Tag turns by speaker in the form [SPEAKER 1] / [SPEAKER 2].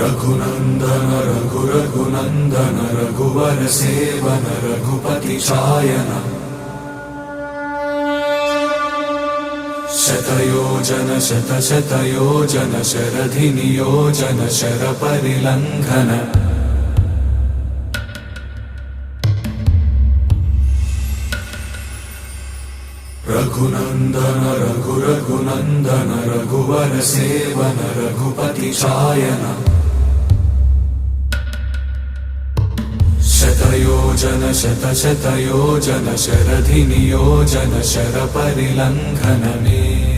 [SPEAKER 1] रघुनन्दन रघुनन्दन रघुवर seven Raghupati चायन शतयोजन शतशतयोजन शरधि नियोजन sir परिलंघन Raghunandan Raghunandan रघुवर seven Raghupati चायन शतयोजन शतशतयोजन शरधि नियोजन sir परिलंघन में